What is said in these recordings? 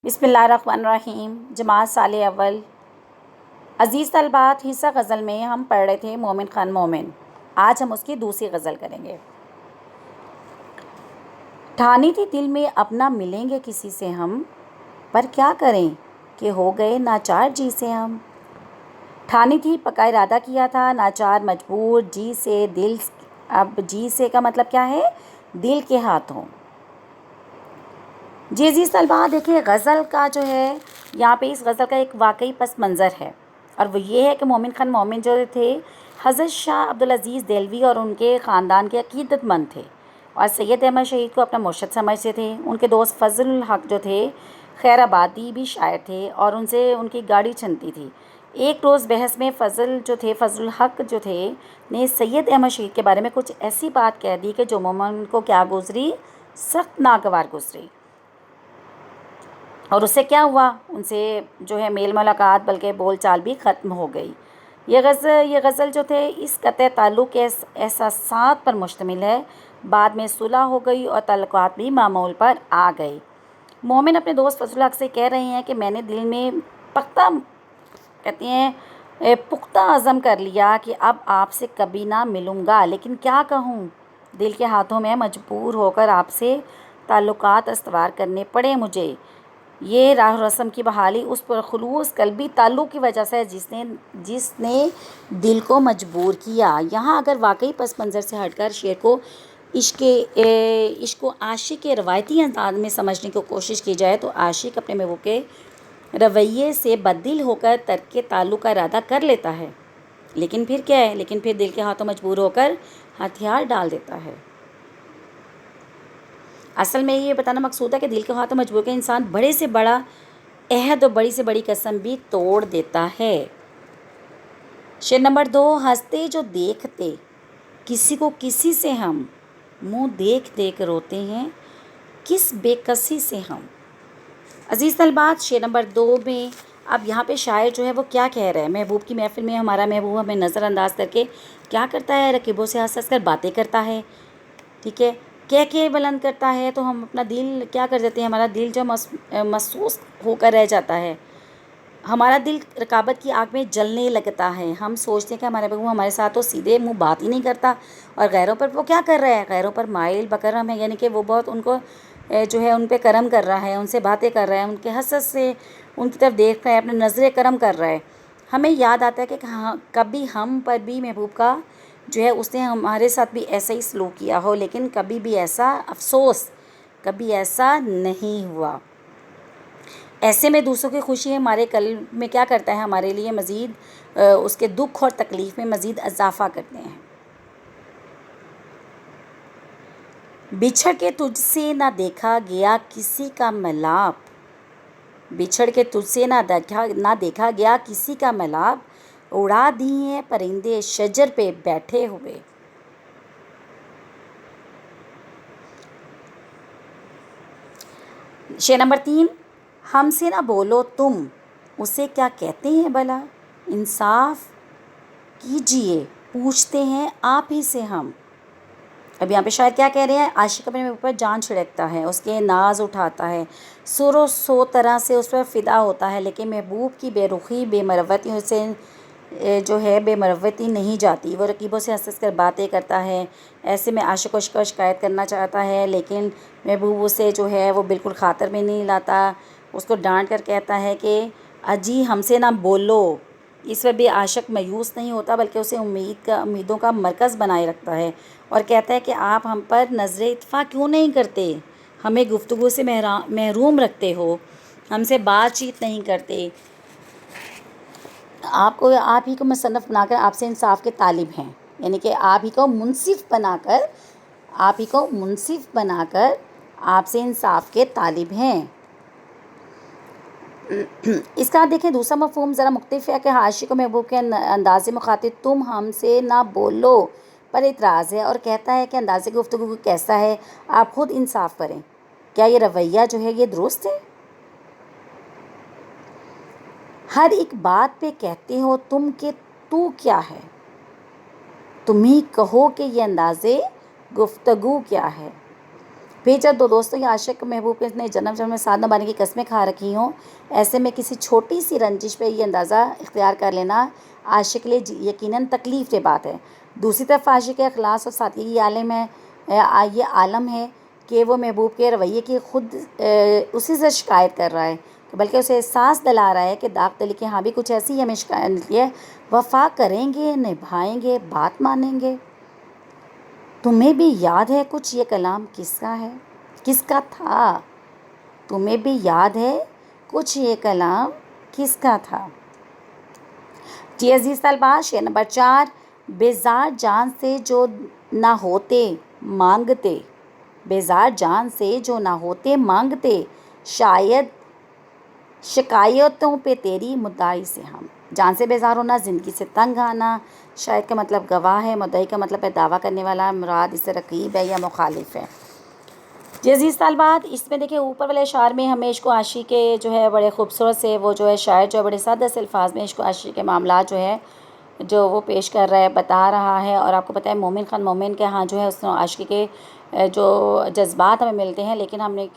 بسم اللہ الرحمن الرحیم۔ جماعت سال اول۔ عزیز طلبات، حصہ غزل میں ہم پڑھ رہے تھے مومن خان مومن۔ آج ہم اس کی دوسری غزل کریں گے۔ ٹھانی تھی دل میں اپنا ملیں گے کسی سے ہم، پر کیا کریں کہ ہو گئے ناچار جی سے ہم۔ ٹھانی تھی، پکا ارادہ کیا تھا، ناچار مجبور جی سے دل۔ اب جی سے کا مطلب کیا ہے؟ دل کے ہاتھوں۔ جی عزیز طلباء، دیکھیں غزل کا جو ہے یہاں پہ اس غزل کا ایک واقعی پس منظر ہے، اور وہ یہ ہے کہ مومن خان مومن جو تھے حضرت شاہ عبدالعزیز دہلوی اور ان کے خاندان کے عقیدت مند تھے، اور سید احمد شہید کو اپنا مرشد سمجھتے تھے۔ ان کے دوست فضل الحق جو تھے خیر آبادی بھی شاعر تھے، اور ان سے ان کی گاڑی چھنتی تھی۔ ایک روز بحث میں فضل الحق جو تھے نے سید احمد شہید کے بارے میں کچھ ایسی بات کہہ دی کہ جو مومن کو کیا گزری، سخت ناگوار گزری۔ اور اس سے کیا ہوا، ان سے جو ہے میل ملاقات بلکہ بول چال بھی ختم ہو گئی۔ یہ غزل جو تھے اس قطع تعلق کے احساسات پر مشتمل ہے۔ بعد میں صلح ہو گئی اور تعلقات بھی معمول پر آ گئے۔ مومن اپنے دوست فضل الحق سے کہہ رہے ہیں کہ میں نے دل میں پختہ عزم کر لیا کہ اب آپ سے کبھی نہ ملوں گا، لیکن کیا کہوں، دل کے ہاتھوں میں مجبور ہو کر آپ سے تعلقات استوار کرنے پڑے مجھے۔ یہ راہ رسم کی بحالی اس پرخلوص قلبی تعلق کی وجہ سے جس نے دل کو مجبور کیا۔ یہاں اگر واقعی پس منظر سے ہٹ کر شعر کو عشق و عاشق کے روایتی انداز میں سمجھنے کی کوشش کی جائے تو عاشق اپنے محبوب کے رویے سے بددل ہو کر ترک تعلق کا ارادہ کر لیتا ہے، لیکن پھر کیا ہے، لیکن پھر دل کے ہاتھوں مجبور ہو کر ہتھیار ڈال دیتا ہے۔ اصل میں یہ بتانا مقصود ہے کہ دل کے ہاتھوں مجبور کے انسان بڑے سے بڑا عہد اور بڑی سے بڑی قسم بھی توڑ دیتا ہے۔ شعر نمبر 2۔ ہنستے جو دیکھتے کسی کو کسی سے ہم، منہ دیکھ دیکھ روتے ہیں کس بے کسی سے ہم۔ عزیز طلبات، شعر نمبر 2 میں اب یہاں پہ شاعر جو ہے وہ کیا کہہ رہا ہے؟ محبوب کی محفل میں ہمارا محبوب ہمیں نظر انداز کر کے کیا کرتا ہے؟ رقیبوں سے ہنس ہنس کر باتیں کرتا ہے، ٹھیک ہے، کہہ کے بلند کرتا ہے، تو ہم اپنا دل کیا کر دیتے ہیں، ہمارا دل جو محسوس ہو کر رہ جاتا ہے، ہمارا دل رقابت کی آگ میں جلنے لگتا ہے۔ ہم سوچتے ہیں کہ ہمارے محبوب ہمارے ساتھ تو سیدھے منہ بات ہی نہیں کرتا، اور غیروں پر وہ کیا کر رہا ہے، غیروں پر مائل بکرم ہے، یعنی کہ وہ بہت ان کو جو ہے ان پہ کرم کر رہا ہے، ان سے باتیں کر رہا ہے، ان کے حسد سے ان کی طرف دیکھ رہا ہے، اپنے نظر کرم کر رہا ہے۔ ہمیں یاد آتا ہے کہ کبھی ہم پر بھی محبوب کا جو ہے اس نے ہمارے ساتھ بھی ایسا ہی سلوک کیا ہو، لیکن کبھی بھی ایسا افسوس کبھی ایسا نہیں ہوا۔ ایسے میں دوسروں کی خوشی ہمارے قلب میں کیا کرتا ہے، ہمارے لیے مزید اس کے دکھ اور تکلیف میں مزید اضافہ کرتے ہیں۔ بچھڑ کے تجھ سے نہ دیکھا گیا کسی کا ملاپ، بچھڑ کے تجھ سے نہ دیکھا گیا کسی کا ملاپ، اڑا دیے ہیں پرندے شجر پہ بیٹھے ہوئے۔ شعر نمبر 3۔ ہم سے نہ بولو تم اسے کیا کہتے ہیں بھلا، انصاف کیجئے پوچھتے ہیں آپ ہی سے ہم۔ اب یہاں پہ شاعر کیا کہہ رہے ہیں؟ عاشق اپنے محبوب پر جان چھڑکتا ہے، اس کے ناز اٹھاتا ہے، سو طرح سے اس پر فدا ہوتا ہے، لیکن محبوب کی بے رخی بے مروتی سے جو ہے بے مروتی نہیں جاتی۔ وہ رقیبوں سے ہنس ہنس کر باتیں کرتا ہے، ایسے میں عاشق کو شکایت کرنا چاہتا ہے، لیکن محبوب اسے جو ہے وہ بالکل خاطر میں نہیں لاتا، اس کو ڈانٹ کر کہتا ہے کہ اجی ہم سے نہ بولو۔ اس پر بھی عاشق مایوس نہیں ہوتا، بلکہ اسے امیدوں کا مرکز بنائے رکھتا ہے، اور کہتا ہے کہ آپ ہم پر نظر اتفاق کیوں نہیں کرتے، ہمیں گفتگو سے محروم رکھتے ہو، ہم سے بات چیت نہیں کرتے، آپ ہی کو مصنف بنا کر آپ سے انصاف کے طالب ہیں، یعنی کہ آپ ہی کو منصف بنا کر آپ سے انصاف کے طالب ہیں۔ اس کا دیکھیں دوسرا مفہوم ذرا مختلف ہے کہ عاشق و محبوب کے انداز مخاطب تم ہم سے نہ بولو پر اعتراض ہے، اور کہتا ہے کہ انداز گفتگو کیسا ہے، آپ خود انصاف کریں، کیا یہ رویہ جو ہے یہ درست ہے؟ ہر ایک بات پہ کہتے ہو تم کہ تو کیا ہے، تم ہی کہو کہ یہ انداز گفتگو کیا ہے۔ پھر جب دو دوستوں یا عاشق محبوب کے نے جنم جنم میں ساتھ نبھانے کی قسمیں کھا رکھی ہوں، ایسے میں کسی چھوٹی سی رنجش پہ یہ اندازہ اختیار کر لینا عاشق کے لیے یقیناً تکلیف دہ بات ہے۔ دوسری طرف عاشق کے اخلاص اور سادگی یہ عالم ہے کہ وہ محبوب کے رویے کی خود اسی سے شکایت کر رہا ہے، بلکہ اسے احساس دلا رہا ہے کہ داغ دلی کے ہاں بھی کچھ ایسی ہمیں شکایت ملتی ہے، وفا کریں گے، نبھائیں گے، بات مانیں گے۔ تمہیں بھی یاد ہے کچھ یہ کلام کس کا ہے، کس کا تھا؟ تمہیں بھی یاد ہے کچھ یہ کلام کس کا تھا؟ جی عزیز طلباء، شعر نمبر 4، بیزار جان سے جو نہ ہوتے مانگتے، بیزار جان سے جو نہ ہوتے مانگتے، شاید شکایتوں پہ تیری مدعی سے ہم۔ جان سے بیزار ہونا، زندگی سے تنگ آنا، شاید کا مطلب گواہ ہے، مدعی کا مطلب ہے دعویٰ کرنے والا، مراد اس سے رقیب ہے یا مخالف ہے۔ جی عزیز طالبات، اس میں دیکھیں اوپر والے اشعار میں ہمیں عشق و عاشقی کے جو ہے بڑے خوبصورت سے وہ جو ہے شاعر جو ہے بڑے سادہ سے الفاظ میں عشق و عاشقی کے معاملات جو ہے جو وہ پیش کر رہا ہے، بتا رہا ہے۔ اور آپ کو پتہ ہے مومن خان مومن کے ہاں جو ہے اس عاشقی کے جو جذبات ہمیں ملتے ہیں، لیکن ہم نے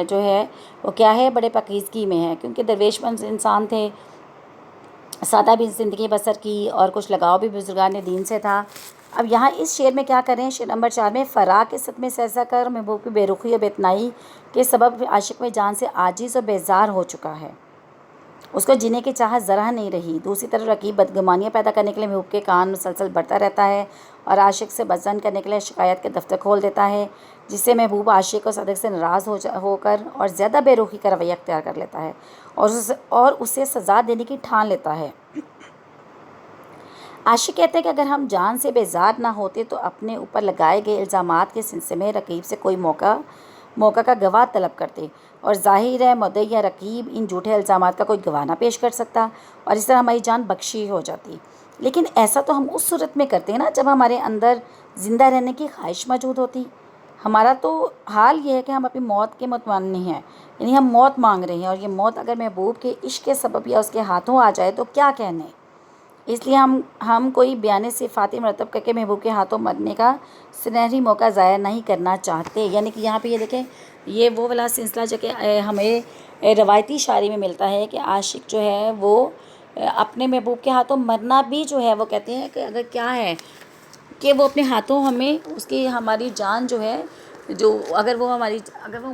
جو ہے وہ کیا ہے بڑے پاکیزگی میں ہے، کیونکہ درویش پن انسان تھے، سادہ بھی زندگی بسر کی اور کچھ لگاؤ بھی بزرگان دین سے تھا۔ اب یہاں اس شعر میں کیا کریں، شعر نمبر 4 میں فراق کے صدمے سے ایسا کر محبوب کی بے رخی اور بے اتنائی کے سبب عاشق میں جان سے عاجز اور بیزار ہو چکا ہے، اس کو جینے کی چاہت ذرا نہیں رہی۔ دوسری طرف رقیب بدگمانیاں پیدا کرنے کے لیے محبوب کے کان مسلسل بڑھتا رہتا ہے اور عاشق سے بدظن کرنے کے لیے شکایت کے دفتر کھول دیتا ہے، جس سے محبوب عاشق اور صادق سے ناراض ہو کر اور زیادہ بے رخی کا رویہ اختیار کر لیتا ہے اور اسے سزا دینے کی ٹھان لیتا ہے۔ عاشق کہتے ہیں کہ اگر ہم جان سے بیزار نہ ہوتے تو اپنے اوپر لگائے گئے الزامات کے سلسلے میں رقیب سے کوئی موقع کا گواہ طلب کرتے، اور ظاہر ہے مدعی یا رقیب ان جھوٹے الزامات کا کوئی گواہ نہ پیش کر سکتا، اور اس طرح ہماری جان بخشی ہو جاتی۔ لیکن ایسا تو ہم اس صورت میں کرتے ہیں نا جب ہمارے اندر زندہ رہنے کی خواہش موجود ہوتی۔ ہمارا تو حال یہ ہے کہ ہم اپنی موت کے متمنی ہیں، یعنی ہم موت مانگ رہے ہیں، اور یہ موت اگر محبوب کے عشق کے سبب یا اس کے ہاتھوں آ جائے تو کیا کہنے۔ اس لیے ہم کوئی بیان صفاتی مرتب کر کے محبوب کے ہاتھوں مرنے کا سنہری موقع ضائع نہیں کرنا چاہتے۔ یعنی کہ یہاں پہ یہ دیکھیں، یہ وہ والا سلسلہ جو کہ ہمیں روایتی شاعری میں ملتا ہے کہ عاشق جو ہے وہ اپنے محبوب کے ہاتھوں مرنا بھی جو ہے وہ کہتے ہیں کہ اگر کیا ہے کہ وہ اپنے ہاتھوں ہماری جان جو ہے اگر وہ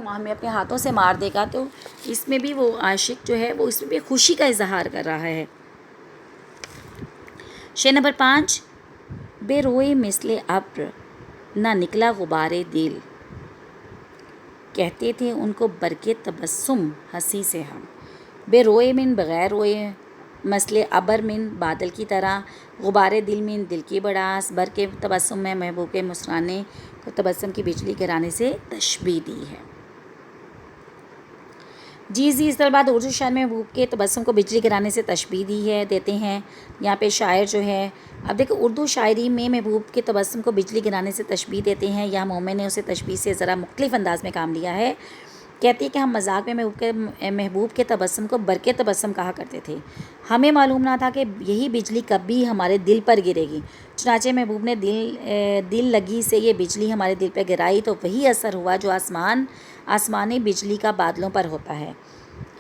ہمیں اپنے ہاتھوں سے مار دے گا تو اس میں بھی وہ عاشق جو ہے وہ اس میں بھی خوشی کا اظہار کر رہا ہے۔ شعر نمبر 5، بے روئے مثل ابر نہ نکلا غبار دل، کہتے تھے ان کو برق تبسم ہنسی سے ہم۔ بے روئے من بغیر روئے، مثل ابر من بادل کی طرح، غبار دل من دل کی بڑاس، برق تبسم میں محبوب کے مسکرانے کو تبسم کی بجلی گرانے سے تشبیہ دی ہے۔ جی اس طرح اردو شاعر میں محبوب کے تبسم کو بجلی گرانے سے تشبیہ دیتے ہیں۔ یہاں پہ شاعر جو ہے، اب دیکھو اردو شاعری میں محبوب کے تبسم کو بجلی گرانے سے تشبیہ دیتے ہیں، یہاں مومن نے اسے تشبیہ سے ذرا مختلف انداز میں کام لیا ہے۔ کہتی ہے کہ ہم مذاق میں محبوب کے تبسم کو برق تبسم کہا کرتے تھے، ہمیں معلوم نہ تھا کہ یہی بجلی کبھی ہمارے دل پر گرے گی، چنانچہ محبوب نے دل لگی سے یہ بجلی ہمارے دل پہ گرائی تو وہی اثر ہوا جو آسمانی بجلی کا بادلوں پر ہوتا ہے۔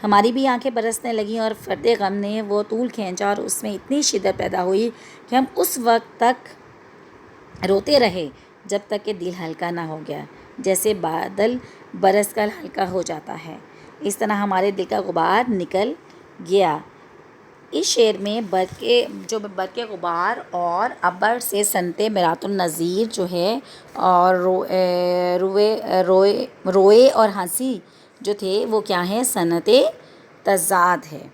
ہماری بھی آنکھیں برسنے لگیں اور فرد غم نے وہ طول کھینچا اور اس میں اتنی شدت پیدا ہوئی کہ ہم اس وقت تک روتے رہے جب تک کہ دل ہلکا نہ ہو گیا، جیسے بادل برس کر ہلکا ہو جاتا ہے، اس طرح ہمارے دل کا غبار نکل گیا۔ اس شعر میں برق غبار اور ابر سے صنعت مرات النظیر جو ہے اور روئے اور ہنسی جو تھے وہ کیا ہے، صنعت تضاد ہے۔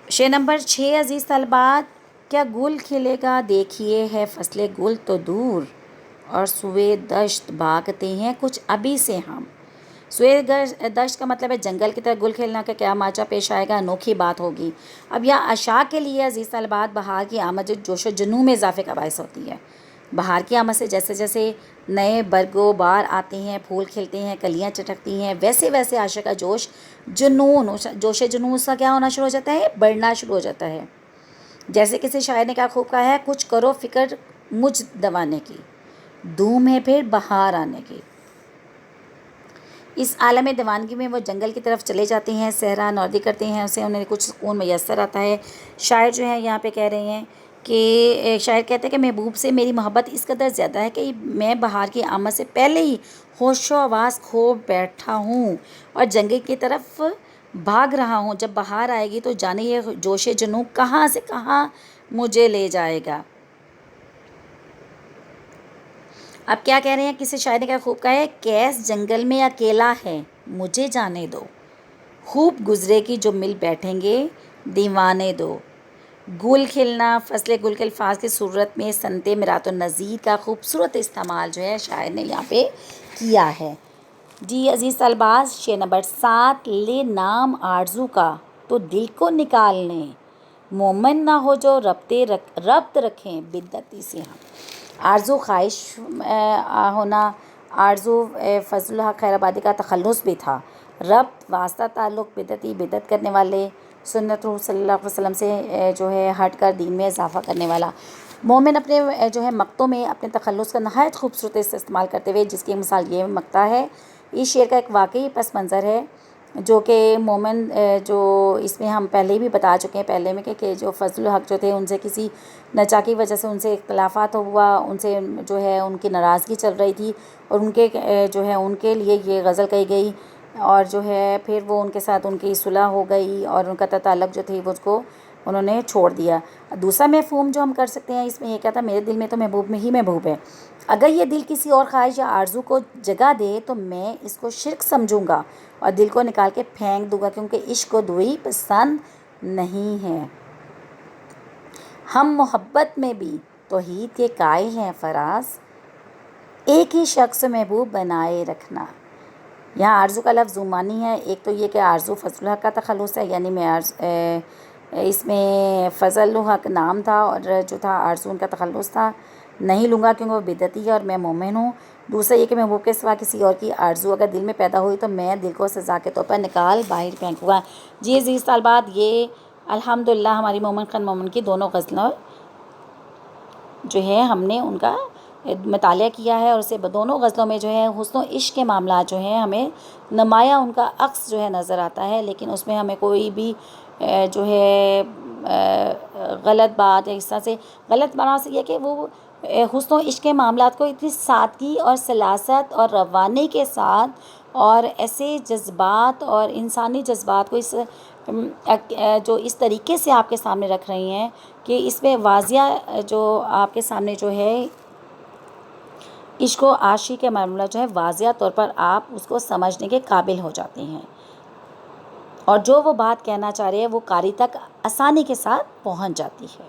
شعر نمبر 6 عزیز طالبات، کیا گل کھلے گا دیکھیے ہے فصل گل تو دور، اور سوئے دشت بھاگتے ہیں کچھ ابھی سے ہم۔ سوئے دشت کا مطلب ہے جنگل کی طرف گل کھیلنا، کا کیا ماجرا پیش آئے گا، انوکھی بات ہوگی۔ اب یہاں عشاء کے لیے عزیز طالبات بہار کی آمد جو جوش و جنون میں اضافے کا باعث ہوتی ہے۔ بہار کی آمد سے جیسے جیسے نئے برگ و بار آتے ہیں، پھول کھلتے ہیں، کلیاں چٹکتی ہیں، ویسے ویسے عاشق کا جوش جنون اس کا کیا ہونا شروع ہو جاتا ہے، بڑھنا شروع ہو جاتا ہے۔ جیسے کسی شاعر نے کیا خوب کہا ہے، کچھ کرو فکر مجھ دوانے کی، دھوم ہے پھر بہار آنے کی۔ اس عالم دیوانگی میں وہ جنگل کی طرف چلے جاتے ہیں، صحرا نوردی کرتے ہیں، اسے انہیں کچھ سکون میسر آتا ہے۔ شاعر جو ہے یہاں پہ کہہ رہے ہیں کہ شاعر کہتے ہیں کہ محبوب سے میری محبت اس قدر زیادہ ہے کہ میں بہار کی آمد سے پہلے ہی ہوش و آواز کھو بیٹھا ہوں اور جنگل کی طرف بھاگ رہا ہوں۔ جب بہار آئے گی تو جانے یہ جوش جنوں کہاں سے کہاں مجھے لے جائے گا۔ اب کیا کہہ رہے ہیں، کسی شاعر نے کیا خوب کہا ہے، کیس جنگل میں اکیلا ہے مجھے جانے دو، خوب گزرے گی جو مل بیٹھیں گے دیوانے دو۔ گل کھلنا، فصل گل کے الفاظ کی صورت میں سنت مرات النظیر کا خوبصورت استعمال جو ہے شاعر نے یہاں پہ کیا ہے۔ جی عزیز طلباء، شعر نمبر 7، لے نام آرزو کا تو دل کو نکال لیں، مومن نہ ہو جو ربط رکھیں بدعتی سے ہم۔ آرزو خواہش ہونا، آرزو فضل الحق خیر آبادی کا تخلص بھی تھا۔ ربط واسطہ تعلق، بدعتی بدعت کرنے والے، سنت صلی اللہ علیہ وسلم سے جو ہے ہٹ کر دین میں اضافہ کرنے والا۔ مومن اپنے جو ہے مقتوں میں اپنے تخلص کا نہایت خوبصورت استعمال کرتے ہوئے، جس کی مثال یہ مقطع ہے، اس شعر کا ایک واقعی پس منظر ہے جو کہ مومن جو اس میں ہم پہلے بھی بتا چکے ہیں پہلے میں کہ جو فضل الحق جو تھے ان سے کسی نچا کی وجہ سے ان سے اختلافات ہوا، ان سے جو ہے ان کی ناراضگی چل رہی تھی اور ان کے جو ہے ان کے لیے یہ غزل کہی گئی اور جو ہے پھر وہ ان کے ساتھ ان کی صلح ہو گئی اور ان کا تعلق جو تھی وہ اس کو انہوں نے چھوڑ دیا۔ دوسرا مفہوم جو ہم کر سکتے ہیں اس میں یہ کیا تھا، میرے دل میں تو محبوب میں ہی محبوب ہے، اگر یہ دل کسی اور خواہش یا آرزو کو جگہ دے تو میں اس کو شرک سمجھوں گا اور دل کو نکال کے پھینک دوں گا، کیونکہ عشق کو دوئی پسند نہیں ہے۔ ہم محبت میں بھی توحید کے قائل ہیں فراز، ایک ہی شخص محبوب بنائے رکھنا۔ یہاں آرزو کا لفظ معنی ہے، ایک تو یہ کہ آرزو فضل الحق کا تخلص ہے، یعنی میں اس میں فضل الحق نام تھا اور جو تھا آرزو ان کا تخلص تھا، نہیں لوں گا کیونکہ وہ بدعتی ہے اور میں مومن ہوں۔ دوسرا یہ کہ محبوب کے سوا کسی اور کی آرزو اگر دل میں پیدا ہوئی تو میں دل کو سزا کے طور پر نکال باہر پھینکوں گا۔ جی عزیز طالبات، یہ الحمدللہ ہماری مومن خان مومن کی دونوں غزلوں جو ہے ہم نے ان کا مطالعہ کیا ہے اور اسے دونوں غزلوں میں جو ہے حسن و عشق کے معاملات جو ہیں ہمیں نمایاں ان کا عکس جو ہے نظر آتا ہے، لیکن اس میں ہمیں کوئی بھی جو ہے غلط بات یا اس طرح سے غلط بنا سے یہ کہ وہ حسن و عشق کے معاملات کو اتنی سادگی اور سلاست اور روانی کے ساتھ اور ایسے جذبات اور انسانی جذبات کو اس طریقے سے آپ کے سامنے رکھ رہی ہیں کہ اس میں واضح جو آپ کے سامنے جو ہے عشق و عاشقی کے معاملہ جو ہے واضح طور پر آپ اس کو سمجھنے کے قابل ہو جاتے ہیں اور جو وہ بات کہنا چاہ رہے ہیں وہ قاری تک آسانی کے ساتھ پہنچ جاتی ہے۔